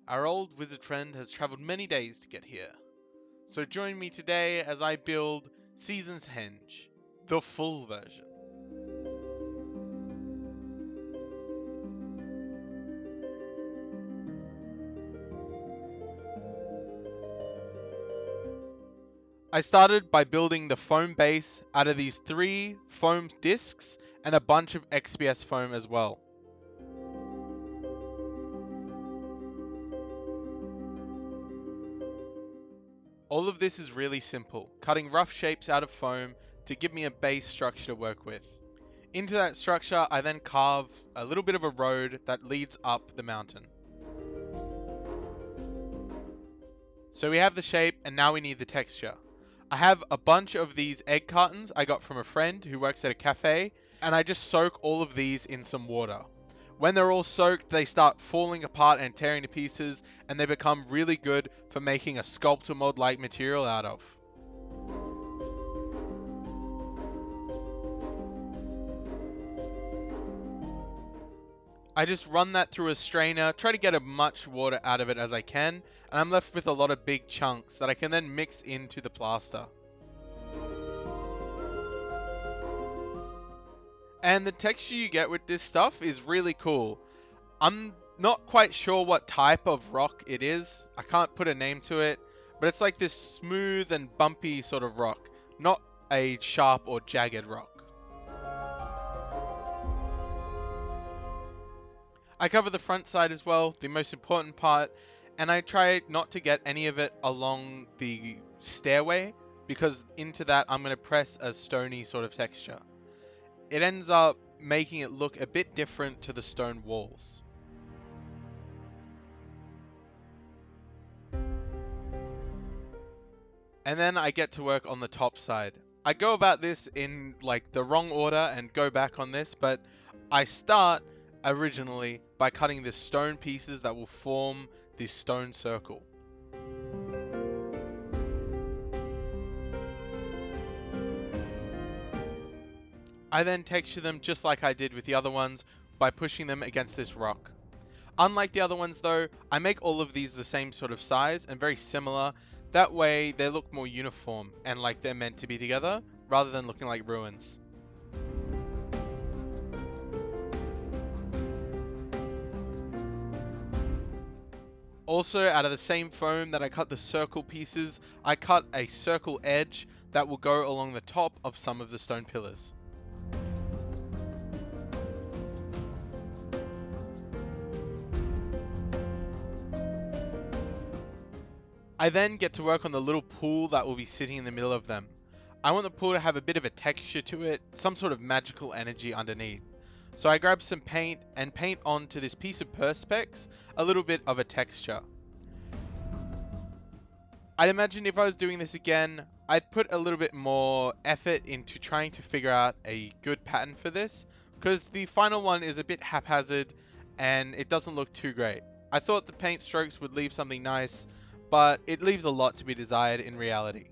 Our old wizard friend has travelled many days to get here. So join me today as I build Season's Henge, the full version. I started by building the foam base out of these 3 foam discs and a bunch of XPS foam as well. All of this is really simple, cutting rough shapes out of foam to give me a base structure to work with. Into that structure, I then carve a little bit of a road that leads up the mountain. So we have the shape, and now we need the texture. I have a bunch of these egg cartons I got from a friend who works at a cafe, and I just soak all of these in some water. When they're all soaked, they start falling apart and tearing to pieces, and they become really good for making a sculptor mod-like material out of. I just run that through a strainer, try to get as much water out of it as I can, and I'm left with a lot of big chunks that I can then mix into the plaster. And the texture you get with this stuff is really cool. I'm not quite sure what type of rock it is. I can't put a name to it, but it's like this smooth and bumpy sort of rock, not a sharp or jagged rock. I cover the front side as well, the most important part, and I try not to get any of it along the stairway, because into that I'm going to press a stony sort of texture. It ends up making it look a bit different to the stone walls. And then I get to work on the top side. I go about this in like the wrong order and go back on this, but I start originally by cutting the stone pieces that will form this stone circle. I then texture them just like I did with the other ones by pushing them against this rock. Unlike the other ones though, I make all of these the same sort of size and very similar. That way they look more uniform and like they're meant to be together, rather than looking like ruins. Also, out of the same foam that I cut the circle pieces, I cut a circle edge that will go along the top of some of the stone pillars. I then get to work on the little pool that will be sitting in the middle of them. I want the pool to have a bit of a texture to it, some sort of magical energy underneath. So I grab some paint and paint onto this piece of Perspex a little bit of a texture. I'd imagine if I was doing this again, I'd put a little bit more effort into trying to figure out a good pattern for this, because the final one is a bit haphazard and it doesn't look too great. I thought the paint strokes would leave something nice, but it leaves a lot to be desired in reality.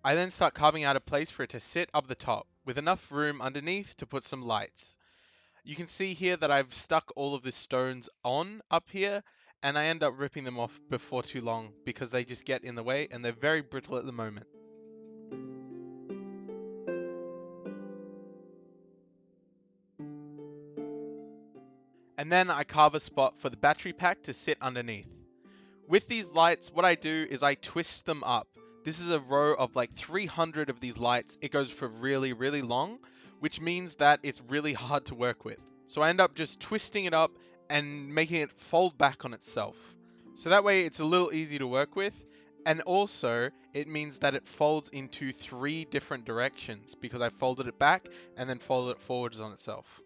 I then start carving out a place for it to sit up the top, with enough room underneath to put some lights. You can see here that I've stuck all of the stones on up here, and I end up ripping them off before too long because they just get in the way and they're very brittle at the moment. And then I carve a spot for the battery pack to sit underneath. With these lights, what I do is I twist them up. This is a row of like 300 of these lights. It goes for really, really long, which means that it's really hard to work with. So I end up just twisting it up and making it fold back on itself. So that way it's a little easy to work with. And also it means that it folds into 3 different directions because I folded it back and then folded it forwards on itself.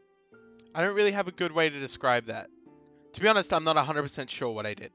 I don't really have a good way to describe that. To be honest, I'm not 100% sure what I did.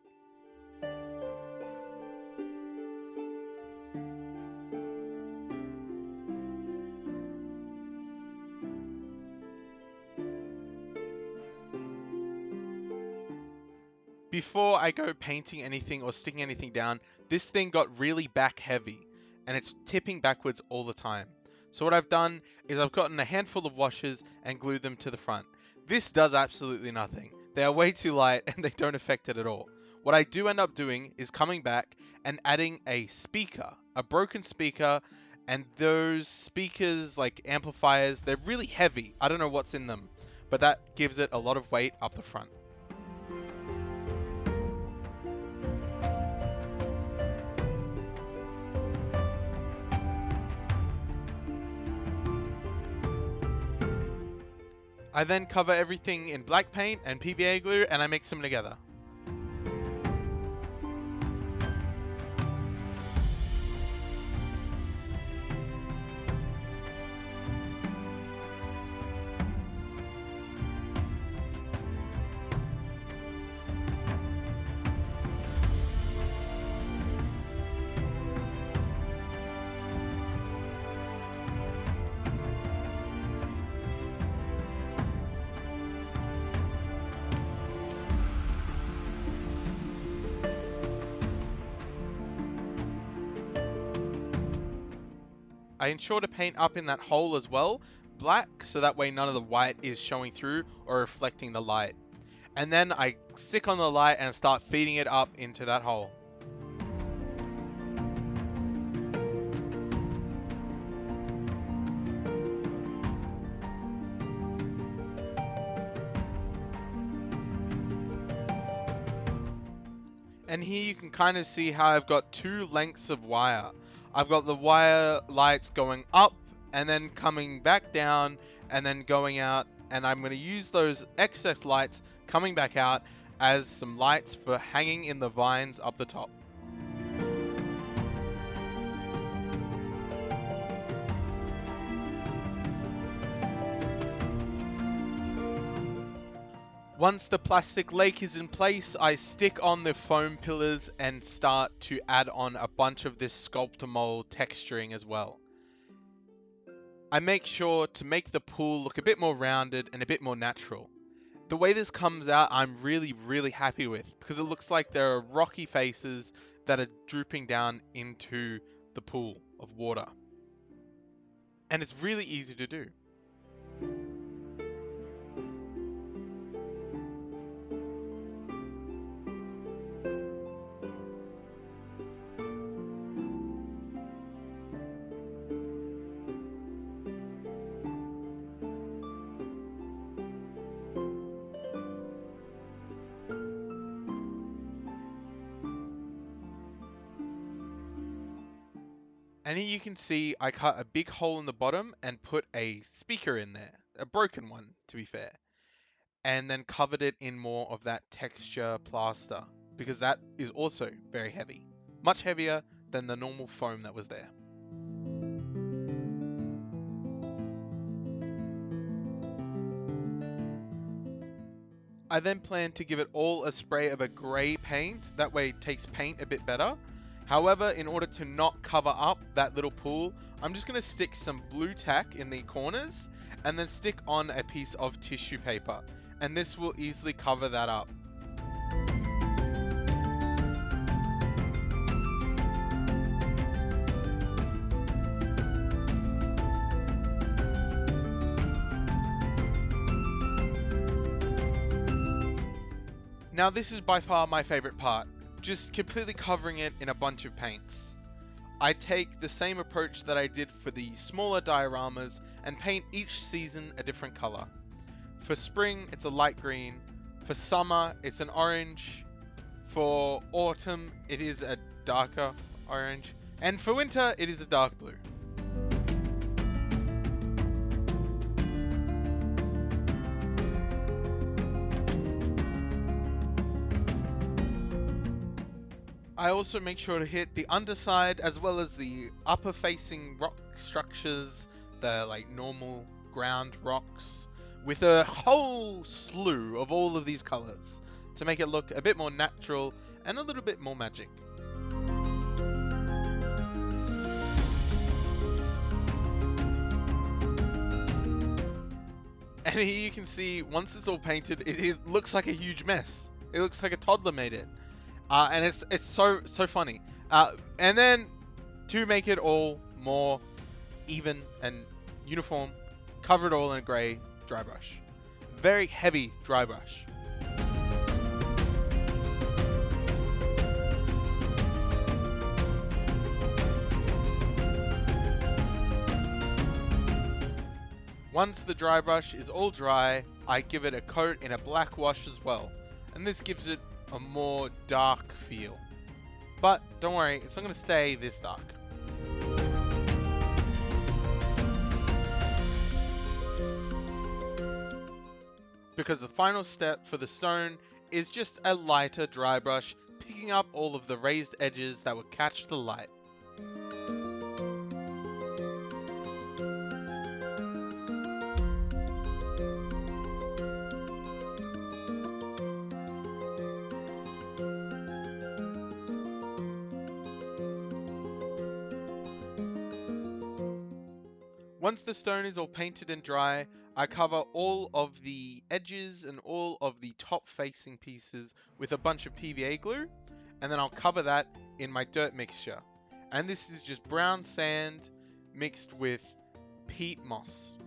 before I go painting anything or sticking anything down, this thing got really back heavy and it's tipping backwards all the time. So what I've done is I've gotten a handful of washers and glued them to the front. This does absolutely nothing. They are way too light and they don't affect it at all. What I do end up doing is coming back and adding a speaker, a broken speaker, and those speakers, like amplifiers, they're really heavy. I don't know what's in them, but that gives it a lot of weight up the front. I then cover everything in black paint and PVA glue and I mix them together. I ensure to paint up in that hole as well, black, so that way none of the white is showing through or reflecting the light. And then I stick on the light and start feeding it up into that hole. And here you can kind of see how I've got two lengths of wire. I've got the wire lights going up and then coming back down and then going out, and I'm going to use those excess lights coming back out as some lights for hanging in the vines up the top. Once the plastic lake is in place, I stick on the foam pillars and start to add on a bunch of this sculptor mold texturing as well. I make sure to make the pool look a bit more rounded and a bit more natural. The way this comes out, I'm really happy with, because it looks like there are rocky faces that are drooping down into the pool of water. And it's really easy to do. And here you can see I cut a big hole in the bottom and put a speaker in there, a broken one to be fair, and then covered it in more of that texture plaster because that is also very heavy, much heavier than the normal foam that was there. I then plan to give it all a spray of a grey paint, that way it takes paint a bit better. However, in order to not cover up that little pool, I'm just going to stick some blue tack in the corners and then stick on a piece of tissue paper. And this will easily cover that up. Now this is by far my favorite part. Just completely covering it in a bunch of paints. I take the same approach that I did for the smaller dioramas and paint each season a different color. For spring, it's a light green. For summer, it's an orange. For autumn, it is a darker orange. And for winter, it is a dark blue. I also make sure to hit the underside as well as the upper facing rock structures, the like normal ground rocks, with a whole slew of all of these colors to make it look a bit more natural and a little bit more magic. And here you can see, once it's all painted, looks like a huge mess. It looks like a toddler made it. And it's so funny. And then to make it all more even and uniform, cover it all in a grey dry brush. Very heavy dry brush. Once the dry brush is all dry, I give it a coat in a black wash as well, and this gives it a more dark feel. But don't worry, it's not going to stay this dark. Because the final step for the stone is just a lighter dry brush, picking up all of the raised edges that would catch the light. Once the stone is all painted and dry, I cover all of the edges and all of the top facing pieces with a bunch of PVA glue, and then I'll cover that in my dirt mixture. And this is just brown sand mixed with peat moss.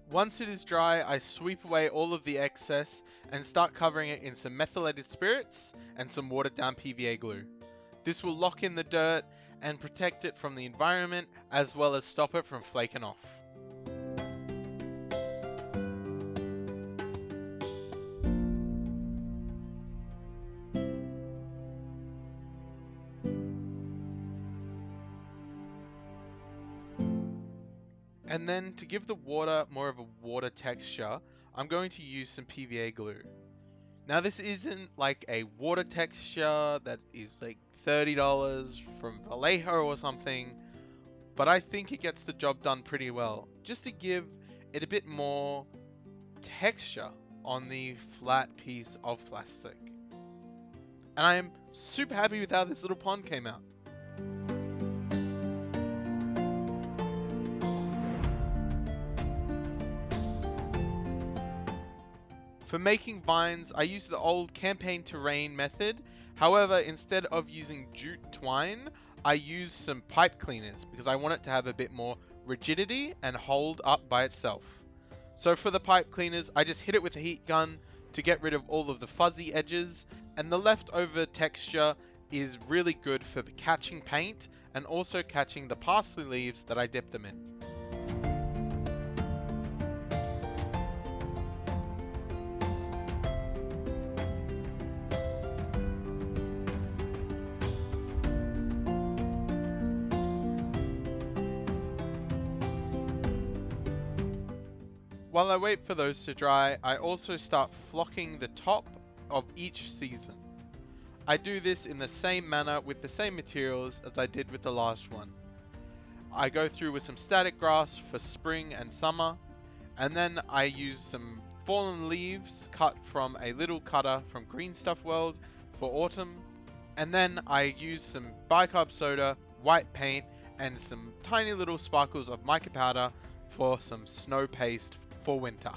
Once it is dry, I sweep away all of the excess and start covering it in some methylated spirits and some watered down PVA glue. This will lock in the dirt and protect it from the environment, as well as stop it from flaking off. And then to give the water more of a water texture, I'm going to use some PVA glue. Now this isn't like a water texture that is like $30 from Vallejo or something, but I think it gets the job done pretty well, just to give it a bit more texture on the flat piece of plastic. And I am super happy with how this little pond came out. For making vines, I use the old campaign terrain method. However, instead of using jute twine, I use some pipe cleaners because I want it to have a bit more rigidity and hold up by itself. So for the pipe cleaners, I just hit it with a heat gun to get rid of all of the fuzzy edges, and the leftover texture is really good for catching paint and also catching the parsley leaves that I dip them in. While I wait for those to dry, I also start flocking the top of each season. I do this in the same manner with the same materials as I did with the last one. I go through with some static grass for spring and summer, and then I use some fallen leaves cut from a little cutter from Green Stuff World for autumn, and then I use some bicarb soda, white paint, and some tiny little sparkles of mica powder for some snow paste for winter.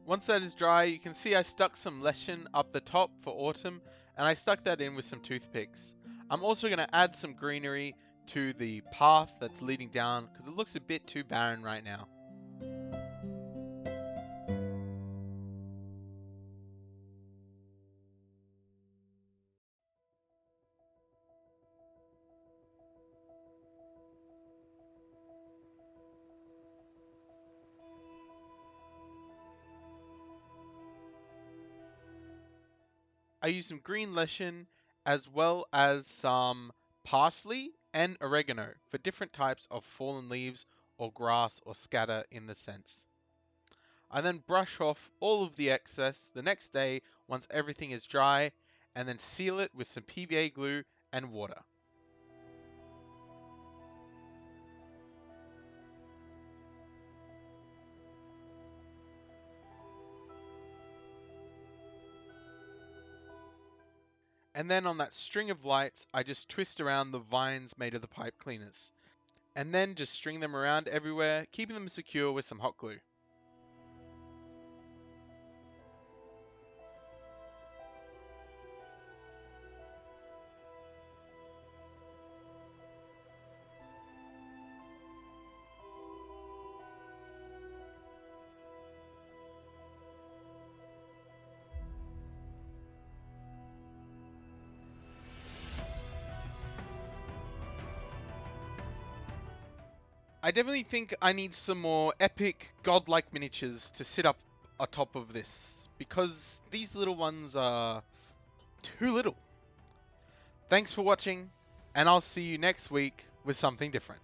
Once that is dry, you can see I stuck some lichen up the top for autumn, and I stuck that in with some toothpicks. I'm also going to add some greenery to the path that's leading down because it looks a bit too barren right now. I use some green lichen as well as some parsley and oregano for different types of fallen leaves or grass or scatter in the scents. I then brush off all of the excess the next day once everything is dry, and then seal it with some PVA glue and water. And then on that string of lights, I just twist around the vines made of the pipe cleaners. And then just string them around everywhere, keeping them secure with some hot glue. I definitely think I need some more epic, godlike miniatures to sit up atop of this, because these little ones are too little. Thanks for watching, and I'll see you next week with something different.